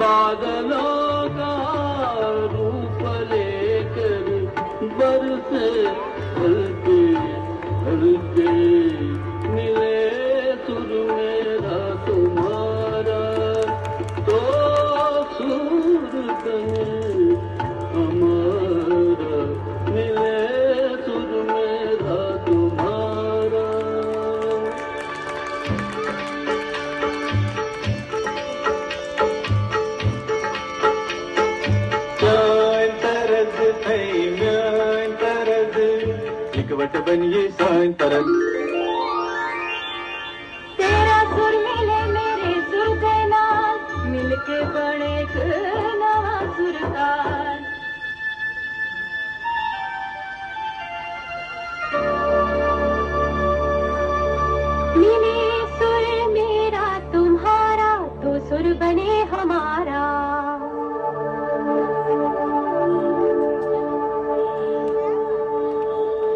बादलों का रूप लेकर बरसे हल्के हल्के मिले सुर मेरा तुम्हारा तो सुर बने हमारा मिले सुर मेरा तुम्हारा। वट बनिए साइन तरल तेरा सुर मिले मेरे सुर के नाल मिलके बने एक नवा सुरताल। मिले सुर मेरा तुम्हारा तो सुर बने हमारा।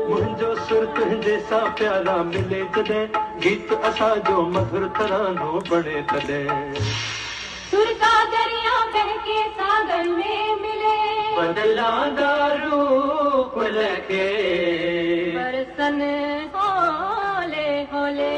मुंहिंजो सुर तुंहिंजे सां प्यारा मिले जॾहिं गीत असां जो मधुर तरानो बणे तॾहिं सुर का दरिया बहके सागर में मिले बदलांदा रूप लगे बरसन होले होले।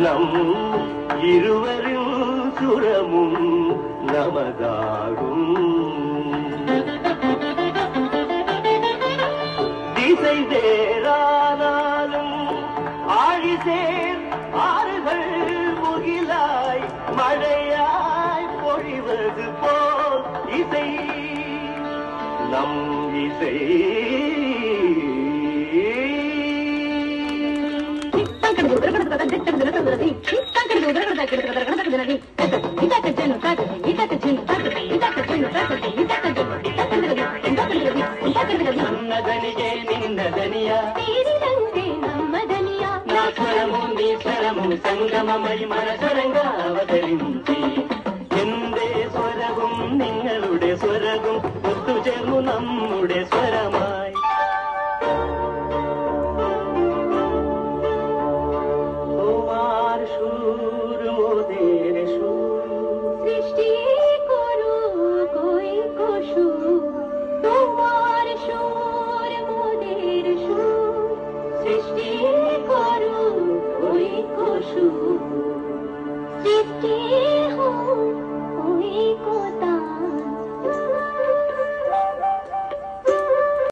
நம் இருவரும் சுரமும் நமதாகும் திசை வேறானாலும் ஆழிசேர் ஆறுகள் முகிலாய் மழையாய் பொழிவது போல் இசை நம் இசை నన్నదనియే నిన్నదనియా తీరినందే నమ్మదనియా నా స్వరము నీ స్వరము സംഗമമായി മനസ്സരംഗ അവതരിഞ്ചി എന്റെ സ്വരവും നിങ്ങളുടെ സ്വരവും ഒത്തുചേർന്നു നമ്മുടെ സ്വരമായി सृष्टि हो